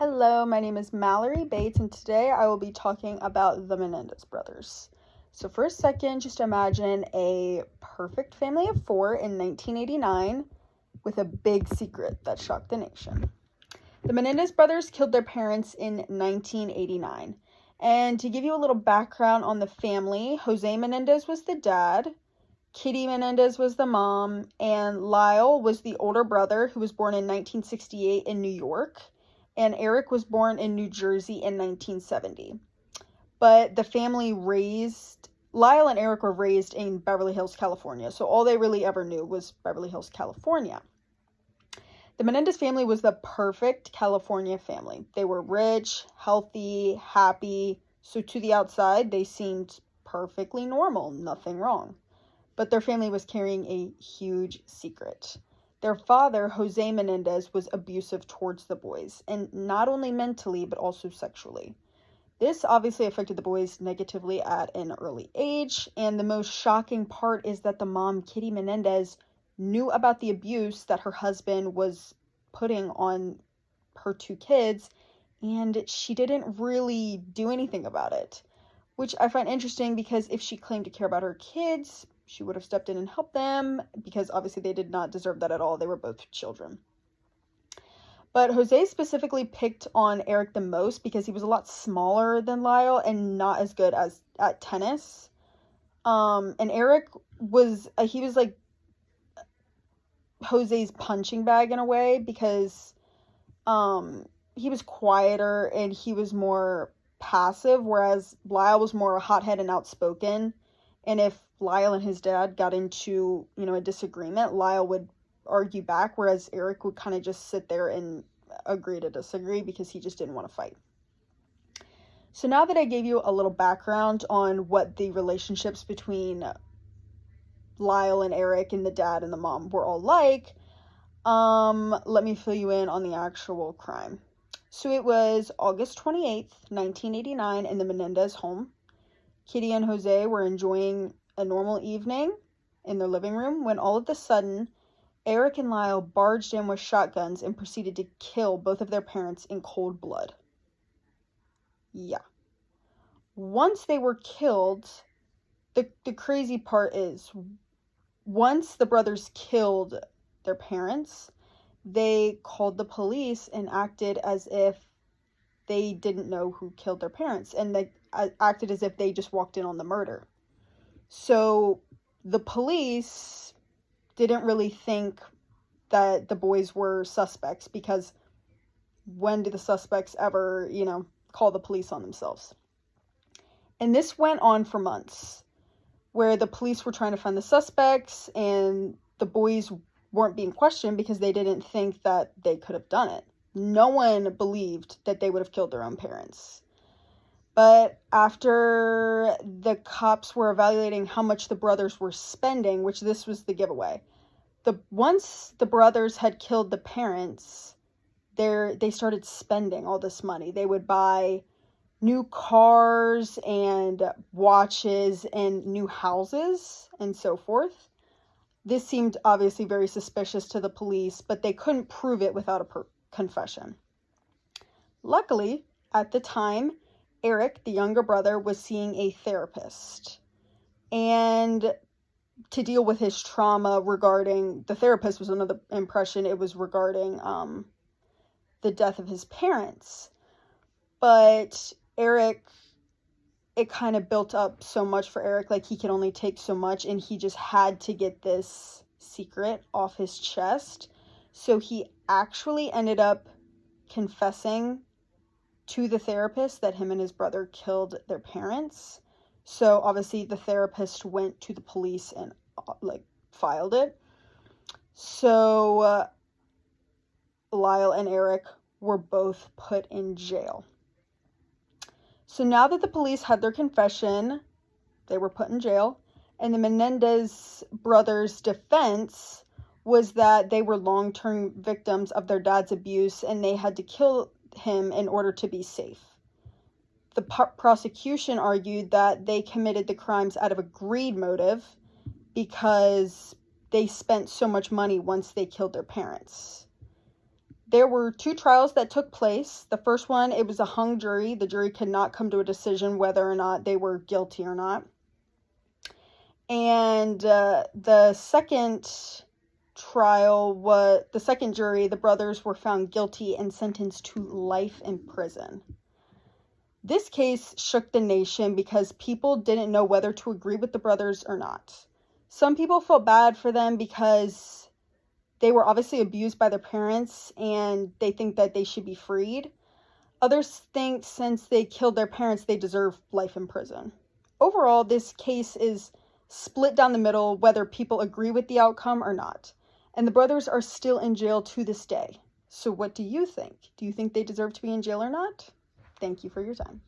Hello, my name is Mallory Bates, and today I will be talking about the Menendez brothers. So, for a second, just imagine a perfect family of four in 1989 with a big secret that shocked the nation. The Menendez brothers killed their parents in 1989. And to give you a little background on the family, Jose Menendez was the dad, Kitty Menendez was the mom, and Lyle was the older brother who was born in 1968 in New York. And Eric was born in New Jersey in 1970. But the family Lyle and Eric were raised in Beverly Hills, California. So all they really ever knew was Beverly Hills, California. The Menendez family was the perfect California family. They were rich, healthy, happy. So to the outside, they seemed perfectly normal, nothing wrong. But their family was carrying a huge secret. Their father, Jose Menendez, was abusive towards the boys, and not only mentally, but also sexually. This obviously affected the boys negatively at an early age, and the most shocking part is that the mom, Kitty Menendez, knew about the abuse that her husband was putting on her two kids, and she didn't really do anything about it, which I find interesting because if she claimed to care about her kids, she would have stepped in and helped them because obviously they did not deserve that at all. They were both children. But Jose specifically picked on Eric the most because he was a lot smaller than Lyle and not as good at tennis. And Eric was like Jose's punching bag in a way because he was quieter and he was more passive, whereas Lyle was more hothead and outspoken. And if Lyle and his dad got into, a disagreement, Lyle would argue back, whereas Eric would kind of just sit there and agree to disagree because he just didn't want to fight. So now that I gave you a little background on what the relationships between Lyle and Eric and the dad and the mom were all like, let me fill you in on the actual crime. So it was August 28th, 1989 in the Menendez home. Kitty and Jose were enjoying a normal evening in their living room when all of a sudden, Eric and Lyle barged in with shotguns and proceeded to kill both of their parents in cold blood. Yeah. Once they were killed, the crazy part is, once the brothers killed their parents, they called the police and acted as if they didn't know who killed their parents, and they acted as if they just walked in on the murder. So the police didn't really think that the boys were suspects because when do the suspects ever, call the police on themselves? And this went on for months where the police were trying to find the suspects and the boys weren't being questioned because they didn't think that they could have done it. No one believed that they would have killed their own parents. But after the cops were evaluating how much the brothers were spending, which this was the giveaway, once the brothers had killed the parents, they started spending all this money. They would buy new cars and watches and new houses and so forth. This seemed obviously very suspicious to the police, but they couldn't prove it without a confession. Luckily, at the time, Eric, the younger brother, was seeing a therapist. And to deal with his trauma regarding, the therapist was under the impression it was regarding the death of his parents. But Eric, it kind of built up so much for Eric, like he could only take so much, and he just had to get this secret off his chest. So he actually ended up confessing to the therapist that him and his brother killed their parents. So obviously the therapist went to the police and filed it. So Lyle and Eric were both put in jail. So now that the police had their confession, they were put in jail, and the Menendez brothers' defense was that they were long-term victims of their dad's abuse and they had to kill him in order to be safe. The prosecution argued that they committed the crimes out of a greed motive because they spent so much money once they killed their parents. There were 2 trials that took place. The first one, it was a hung jury. The jury could not come to a decision whether or not they were guilty or not. And the second trial, the second jury, the brothers were found guilty and sentenced to life in prison. This case shook the nation because people didn't know whether to agree with the brothers or not. Some people felt bad for them because they were obviously abused by their parents and they think that they should be freed. Others think since they killed their parents, they deserve life in prison. Overall, this case is split down the middle whether people agree with the outcome or not. And the brothers are still in jail to this day. So what do you think? Do you think they deserve to be in jail or not? Thank you for your time.